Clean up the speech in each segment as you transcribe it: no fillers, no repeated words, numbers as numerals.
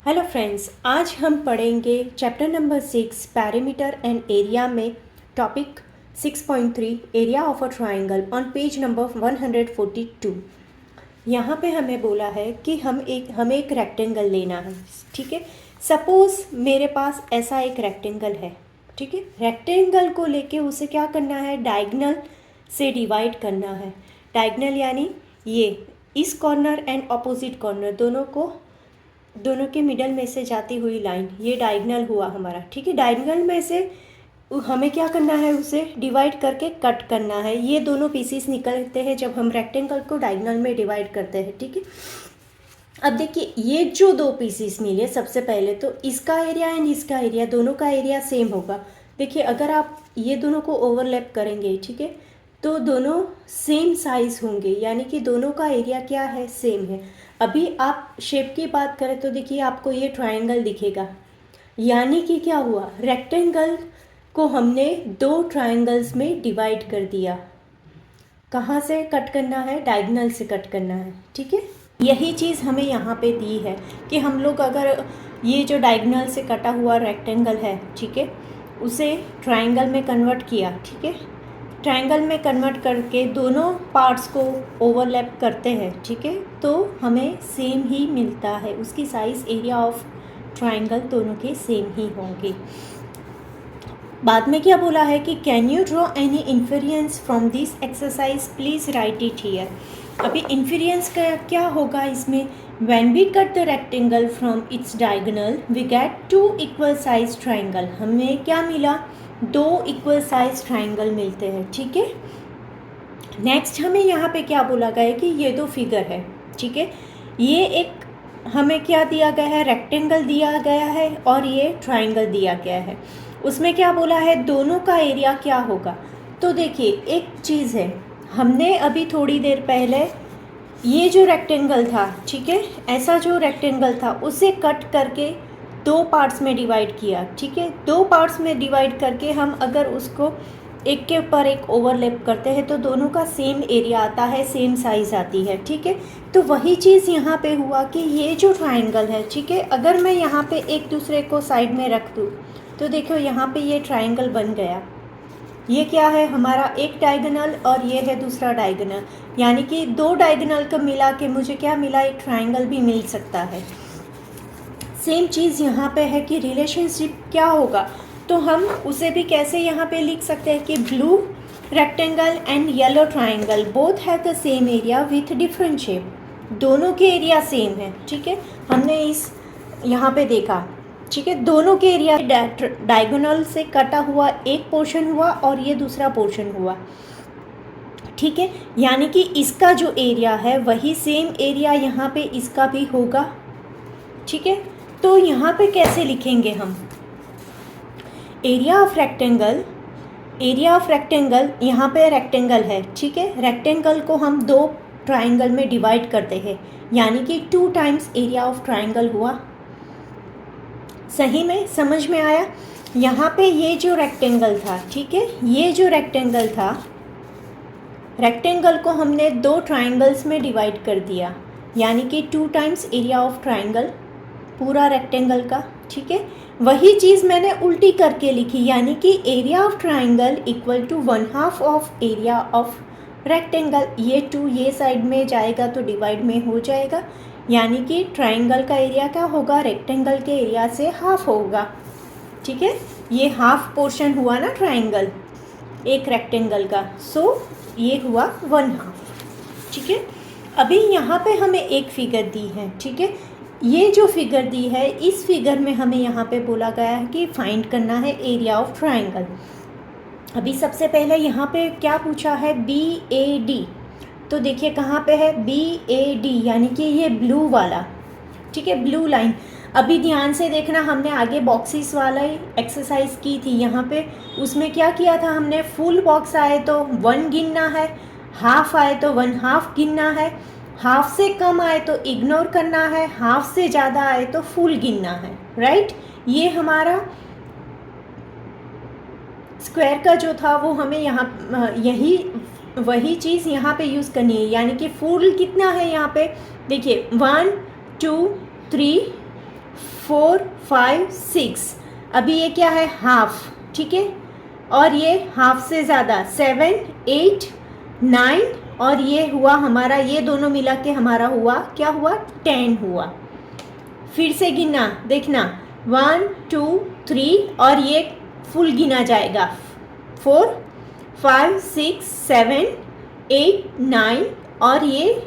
Hello friends, आज हम पढ़ेंगे chapter number 6 perimeter and area में topic 6.3 area of a triangle on page number 142। यहाँ पे हमें बोला है कि हमें एक रेक्टेंगल लेना है। ठीक है, सपोज़ मेरे पास ऐसा एक रेक्टेंगल है। ठीक है, रेक्टेंगल को लेके उसे क्या करना है, डायगोनल से डिवाइड करना है। डायगोनल यानी ये इस कॉर्नर एंड ऑपोजिट कॉर्नर दोनों के मिडल में से जाती हुई लाइन, ये डायगोनल हुआ हमारा। ठीक है, डायगोनल में से हमें क्या करना है, उसे डिवाइड करके कट करना है। ये दोनों पीसीस निकलते हैं जब हम रेक्टेंगल को डायगोनल में डिवाइड करते हैं। ठीक है, अब देखिए ये जो दो पीसीस मिले, सबसे पहले तो इसका एरिया एंड इसका एरिया, दोनों का एरिया सेम होगा। देखिए अगर आप ये दोनों को ओवरलैप करेंगे, ठीक है, तो दोनों सेम साइज होंगे, यानी कि दोनों का एरिया क्या है, सेम है। अभी आप शेप की बात करें तो देखिए आपको ये ट्रायंगल दिखेगा, यानी कि क्या हुआ, रेक्टेंगल को हमने दो ट्रायंगल्स में डिवाइड कर दिया। कहाँ से कट करना है, डायगोनल से कट करना है। ठीक है, यही चीज़ हमें यहाँ पे दी है कि हम लोग अगर ये जो डायगोनल से कटा हुआ रेक्टेंगल है, ठीक है, उसे ट्रायंगल में कन्वर्ट किया। ठीक है, ट्रायंगल में कन्वर्ट करके दोनों पार्ट्स को ओवरलैप करते हैं। ठीक है, तो हमें सेम ही मिलता है, उसकी साइज़, एरिया ऑफ ट्रायंगल दोनों के सेम ही होंगे। बाद में क्या बोला है कि can you draw any inference from this exercise, please write it here. अभी इन्फेरेंस का क्या होगा इसमें, when we cut the rectangle from its diagonal we get two equal size triangle. हमें क्या मिला, दो इक्वल साइज ट्रायंगल मिलते हैं। ठीक है, नेक्स्ट हमें यहाँ पे क्या बोला गया है कि ये दो फिगर है। ठीक है, ये एक हमें क्या दिया गया है, रेक्टेंगल दिया गया है और ये ट्रायंगल दिया गया है। उसमें क्या बोला है, दोनों का एरिया क्या होगा। तो देखिए एक चीज़ है, हमने अभी थोड़ी देर पहले ये जो रेक्टेंगल था, ठीक है, ऐसा जो रेक्टेंगल था उसे कट करके दो पार्ट्स में डिवाइड किया। ठीक है, दो पार्ट्स में डिवाइड करके हम अगर उसको एक के ऊपर एक ओवरलैप करते हैं तो दोनों का सेम एरिया आता है, सेम साइज़ आती है। ठीक है, तो वही चीज़ यहाँ पे हुआ कि ये जो ट्रायंगल है, ठीक है, अगर मैं यहाँ पे एक दूसरे को साइड में रख दूँ तो देखो यहाँ पे ये ट्रायंगल बन गया। ये क्या है, हमारा एक डायगोनल और ये है दूसरा डायगोनल, यानी कि दो डायगोनल को मिला के मुझे क्या मिला, एक ट्रायंगल भी मिल सकता है। सेम चीज़ यहाँ पे है कि रिलेशनशिप क्या होगा, तो हम उसे भी कैसे यहाँ पे लिख सकते हैं कि blue rectangle and yellow triangle both have the same area with different shape. दोनों के एरिया सेम है। ठीक है, हमने इस यहाँ पे देखा। ठीक है, दोनों के एरिया डायगोनल से कटा हुआ एक पोर्शन हुआ और ये दूसरा पोर्शन हुआ। ठीक है, यानी कि इसका जो एरिया है वही सेम एरिया यहाँ पे इसका भी होगा। ठीक है, तो यहाँ पे कैसे लिखेंगे हम, area of rectangle, area of rectangle, यहाँ पे रेक्टेंगल है। ठीक है, रेक्टेंगल को हम दो ट्रायंगल में डिवाइड करते हैं, यानी कि 2 टाइम्स एरिया ऑफ ट्रायंगल हुआ। सही में समझ में आया। यहाँ पे ये जो रेक्टेंगल था, ठीक है, ये जो रेक्टेंगल था, रेक्टेंगल को हमने दो ट्रायंगल्स में डिवाइड कर दिया, यानी कि 2 टाइम्स एरिया ऑफ ट्रायंगल पूरा रेक्टेंगल का। ठीक है, वही चीज़ मैंने उल्टी करके लिखी, यानी कि area of triangle equal to 1/2 of area of rectangle. ये 2 ये साइड में जाएगा तो डिवाइड में हो जाएगा, यानी कि ट्रायंगल का एरिया क्या होगा, रेक्टेंगल के एरिया से हाफ होगा। ठीक है, ये हाफ पोर्शन हुआ ना ट्रायंगल एक रेक्टेंगल का, सो ये हुआ 1/2। ठीक है, अभी यहाँ पे हमें एक फिगर दी है। ठीक है, ये जो फिगर दी है, इस फिगर में हमें यहाँ पे बोला गया है कि फाइंड करना है एरिया ऑफ ट्रायंगल। अभी सबसे पहले यहाँ पे क्या पूछा है, BAD। तो देखिए कहाँ पे है, BAD, यानी कि ये ब्लू वाला। ठीक है, ब्लू लाइन। अभी ध्यान से देखना, हमने आगे बॉक्सेस वाला एक्सरसाइज की थी, यहाँ पे उसमें क्या किया था हमने, फुल बॉक्स आए तो 1 गिनना है, हाफ आए तो 1/2 गिनना है, हाफ से कम आए तो इग्नोर करना है, हाफ से ज़्यादा आए तो फुल गिनना है। राइट, ये हमारा स्क्वायर का जो था वो हमें यहाँ यही वही चीज़ यहाँ पे यूज़ करनी है, यानी कि फुल कितना है यहाँ पे, देखिए 1 2 3 4 5 6, अभी ये क्या है हाफ, ठीक है, और ये हाफ से ज़्यादा 7 8 9, और ये हुआ हमारा, ये दोनों मिला के हमारा हुआ क्या हुआ 10 हुआ। फिर से गिनना, देखना 1 2 3, और ये फुल गिना जाएगा 4 5 6 7 8 9, और ये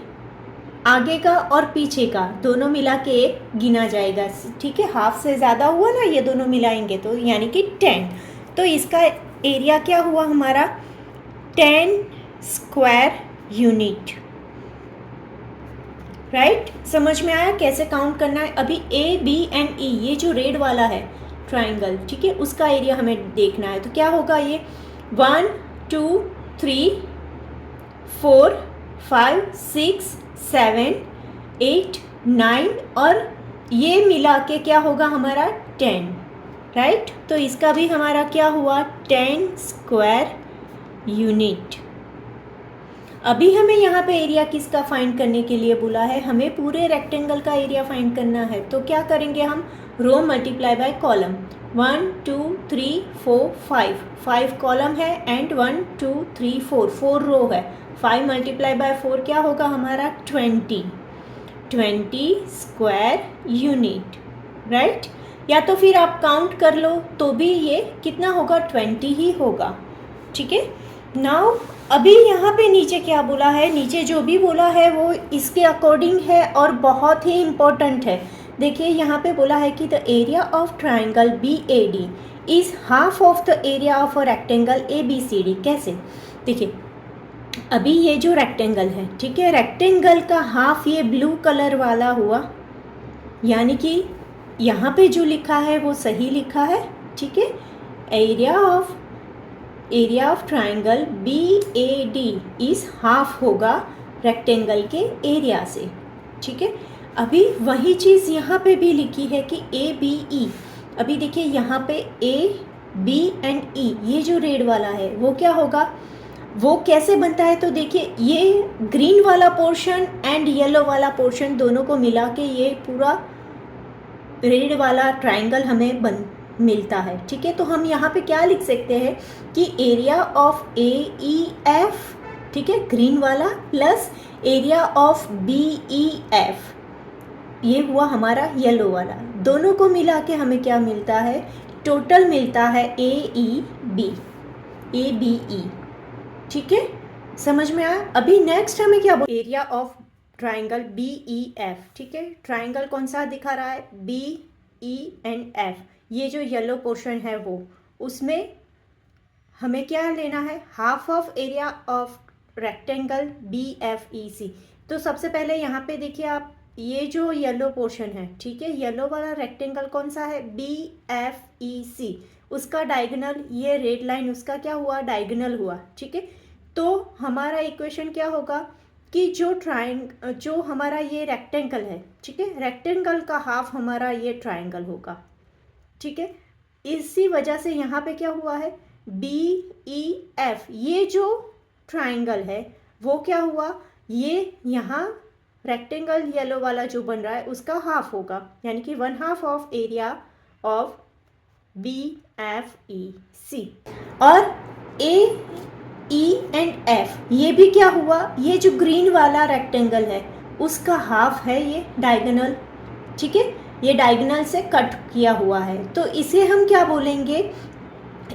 आगे का और पीछे का दोनों मिला के एक गिना जाएगा, ठीक है, हाफ से ज़्यादा हुआ ना, ये दोनों मिलाएंगे तो यानी कि 10। तो इसका एरिया क्या हुआ हमारा 10 स्क्वायर यूनिट, राइट। समझ में आया कैसे काउंट करना है। अभी ए बी एंड ई, ये जो रेड वाला है ट्राइंगल, ठीक है, उसका एरिया हमें देखना है। तो क्या होगा ये 1 2 3 4 5 6 7 8 9, और ये मिला के क्या होगा हमारा 10, राइट। तो इसका भी हमारा क्या हुआ 10 स्क्वायर यूनिट। अभी हमें यहाँ पे एरिया किसका फाइंड करने के लिए बोला है, हमें पूरे रेक्टेंगल का एरिया फाइंड करना है। तो क्या करेंगे हम, row multiply by column, 1 2 3 4 5 column है, एंड 1 2 3 4 रो है, 5 मल्टीप्लाई बाय 4 क्या होगा हमारा 20 स्क्वायर यूनिट, राइट। या तो फिर आप काउंट कर लो तो भी ये कितना होगा 20 ही होगा, ठीक है। नाउ अभी यहाँ पे नीचे क्या बोला है, नीचे जो भी बोला है वो इसके अकॉर्डिंग है और बहुत ही इम्पोर्टेंट है। देखिए यहाँ पे बोला है कि the area of triangle B A D is half of the area of a rectangle A B C D. कैसे, देखिए अभी ये जो रेक्टेंगल है, ठीक है, रेक्टेंगल का हाफ ये ब्लू कलर वाला हुआ, यानी कि यहाँ पे जो लिखा है वो सही लिखा है, ठीक है। Area of triangle B A D is half होगा रेक्टेंगल के एरिया से, ठीक है। अभी वही चीज़ यहाँ पे भी लिखी है कि ए बी ई। अभी देखिए यहाँ पे ए बी एंड ई, ये जो रेड वाला है वो क्या होगा, वो कैसे बनता है, तो देखिए ये ग्रीन वाला पोर्शन एंड येलो वाला पोर्शन दोनों को मिला के ये पूरा रेड वाला ट्राइंगल हमें मिलता है, ठीक है। तो हम यहाँ पे क्या लिख सकते हैं कि area of A E F, ठीक है, ग्रीन वाला, plus area of B E F, ये हुआ हमारा येलो वाला, दोनों को मिला के हमें क्या मिलता है, टोटल मिलता है ए बी ई, ठीक है। समझ में आया। अभी नेक्स्ट हमें क्या बोल, area of triangle B E F, ठीक है। ट्राइंगल कौन सा दिखा रहा है, बी ई एंड एफ, ये जो येलो पोर्शन है वो, उसमें हमें क्या लेना है, half of area of rectangle B F E C. तो सबसे पहले यहाँ पे देखिए आप, ये जो येलो पोर्शन है, ठीक है, येलो वाला रेक्टेंगल कौन सा है, बी एफ ई सी, उसका डायगोनल, ये रेड लाइन उसका क्या हुआ, डायगोनल हुआ, ठीक है। तो हमारा इक्वेशन क्या होगा कि जो हमारा ये रेक्टेंगल है, ठीक है, रेक्टेंगल का हाफ हमारा ये ट्राइंगल होगा, ठीक है। इसी वजह से यहाँ पे क्या हुआ है, बी ई एफ, ये जो ट्राइंगल है वो क्या हुआ, ये यहाँ रेक्टेंगल येलो वाला जो बन रहा है उसका हाफ होगा, यानी कि 1/2 of area of B F E C. और ए ई एंड एफ, ये भी क्या हुआ, ये जो ग्रीन वाला रेक्टेंगल है उसका हाफ है ये डायगोनल, ठीक है, ये डायगोनल से कट किया हुआ है। तो इसे हम क्या बोलेंगे,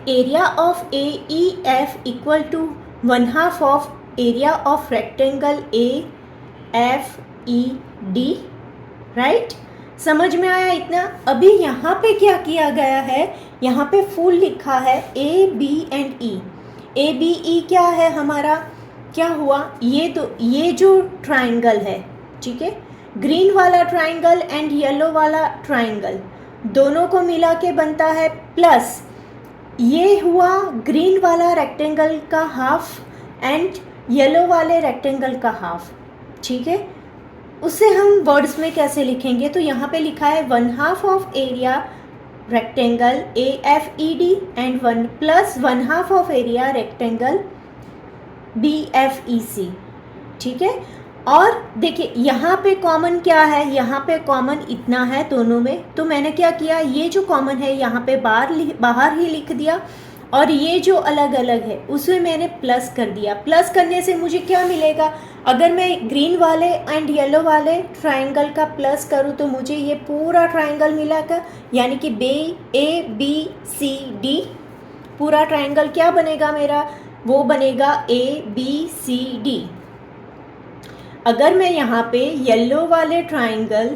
area of A E F equal to 1/2 of area of rectangle A F E D, right. समझ में आया इतना। अभी यहाँ पे क्या किया गया है, यहाँ पे फुल लिखा है A B and E. A B E क्या है हमारा, क्या हुआ, ये जो ट्राइंगल है, ठीक है, ग्रीन वाला ट्राइंगल एंड येलो वाला ट्राइंगल दोनों को मिला के बनता है, प्लस ये हुआ ग्रीन वाला रेक्टेंगल का हाफ एंड येलो वाले रेक्टेंगल का हाफ, ठीक है। उसे हम वर्ड्स में कैसे लिखेंगे, तो यहाँ पे लिखा है 1/2 of area rectangle A F E D and 1 + 1/2 of area rectangle BFEC, ठीक है। और देखिए यहाँ पे कॉमन क्या है, यहाँ पे कॉमन इतना है दोनों में, तो मैंने क्या किया, ये जो कॉमन है यहाँ पे बाहर ही लिख दिया, और ये जो अलग अलग है उसमें मैंने प्लस कर दिया। प्लस करने से मुझे क्या मिलेगा, अगर मैं ग्रीन वाले एंड येलो वाले ट्राइंगल का प्लस करूँ तो मुझे ये पूरा ट्राइंगल मिलेगा, यानी कि ABCD पूरा ट्राइंगल क्या बनेगा मेरा, वो बनेगा ABCD। अगर मैं यहाँ पे येलो वाले ट्राइंगल,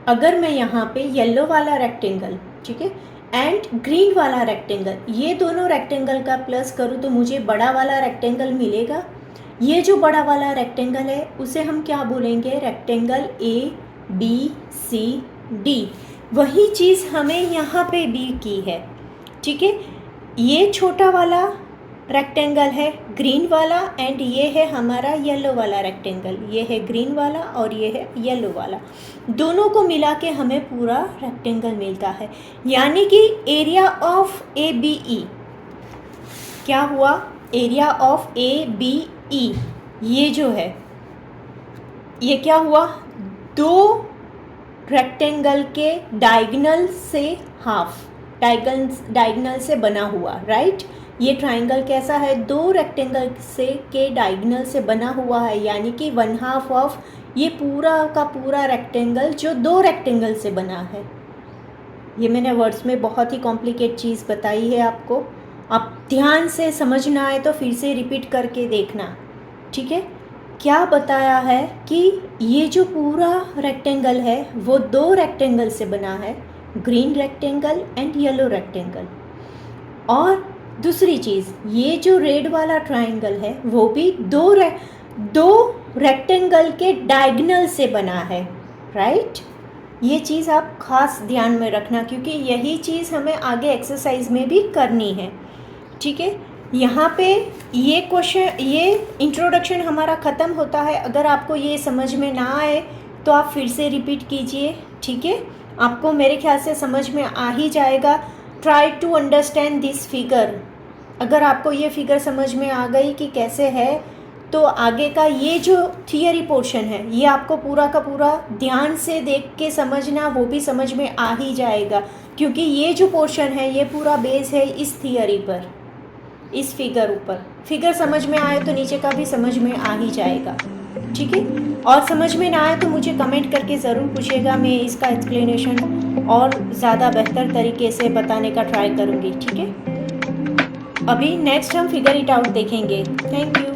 अगर मैं यहाँ पे येलो वाला रेक्टेंगल, ठीक है, एंड ग्रीन वाला रेक्टेंगल, ये दोनों रेक्टेंगल का प्लस करूँ तो मुझे बड़ा वाला रेक्टेंगल मिलेगा। ये जो बड़ा वाला रेक्टेंगल है उसे हम क्या बोलेंगे, रेक्टेंगल ABCD। वही चीज़ हमें यहाँ पे भी की है, ठीक है। ये छोटा वाला रेक्टेंगल है ग्रीन वाला, एंड ये है हमारा येलो वाला रेक्टेंगल, ये है ग्रीन वाला और ये है येलो वाला, दोनों को मिला के हमें पूरा रेक्टेंगल मिलता है। यानी कि एरिया ऑफ ABE क्या हुआ, एरिया ऑफ ABE ये जो है ये क्या हुआ, दो रेक्टेंगल के डायगोनल से हाफ, डायगोनल से बना हुआ, राइट। ये ट्राइंगल कैसा है, दो रेक्टेंगल से के डायगोनल से बना हुआ है, यानी कि 1/2 ऑफ ये पूरा का पूरा रेक्टेंगल जो दो रेक्टेंगल से बना है। ये मैंने वर्ड्स में बहुत ही कॉम्प्लिकेट चीज़ बताई है आपको, आप ध्यान से समझना आए तो फिर से रिपीट करके देखना, ठीक है। क्या बताया है कि ये जो पूरा रेक्टेंगल है वो दो रेक्टेंगल से बना है, green rectangle and yellow rectangle. और दूसरी चीज़, ये जो रेड वाला ट्राइंगल है वो भी दो रेक्टेंगल के डायगोनल से बना है, राइट। ये चीज़ आप खास ध्यान में रखना, क्योंकि यही चीज़ हमें आगे एक्सरसाइज में भी करनी है, ठीक है। यहाँ पे ये क्वेश्चन, ये इंट्रोडक्शन हमारा ख़त्म होता है। अगर आपको ये समझ में ना आए तो आप फिर से रिपीट कीजिए, ठीक है। आपको मेरे ख्याल से समझ में आ ही जाएगा। Try to understand this figure. अगर आपको ये फिगर समझ में आ गई कि कैसे है, तो आगे का ये जो थियरी पोर्शन है ये आपको पूरा का पूरा ध्यान से देख के समझना, वो भी समझ में आ ही जाएगा, क्योंकि ये जो पोर्शन है ये पूरा बेस है इस थियरी पर, इस फिगर ऊपर। फिगर समझ में आए तो नीचे का भी समझ में आ ही जाएगा, ठीक है। और समझ में ना आए तो मुझे कमेंट करके ज़रूर पूछेगा, मैं इसका एक्सप्लेनेशन और ज़्यादा बेहतर तरीके से बताने का ट्राई करूँगी, ठीक है। अभी नेक्स्ट हम फिगर इट आउट देखेंगे। Thank you.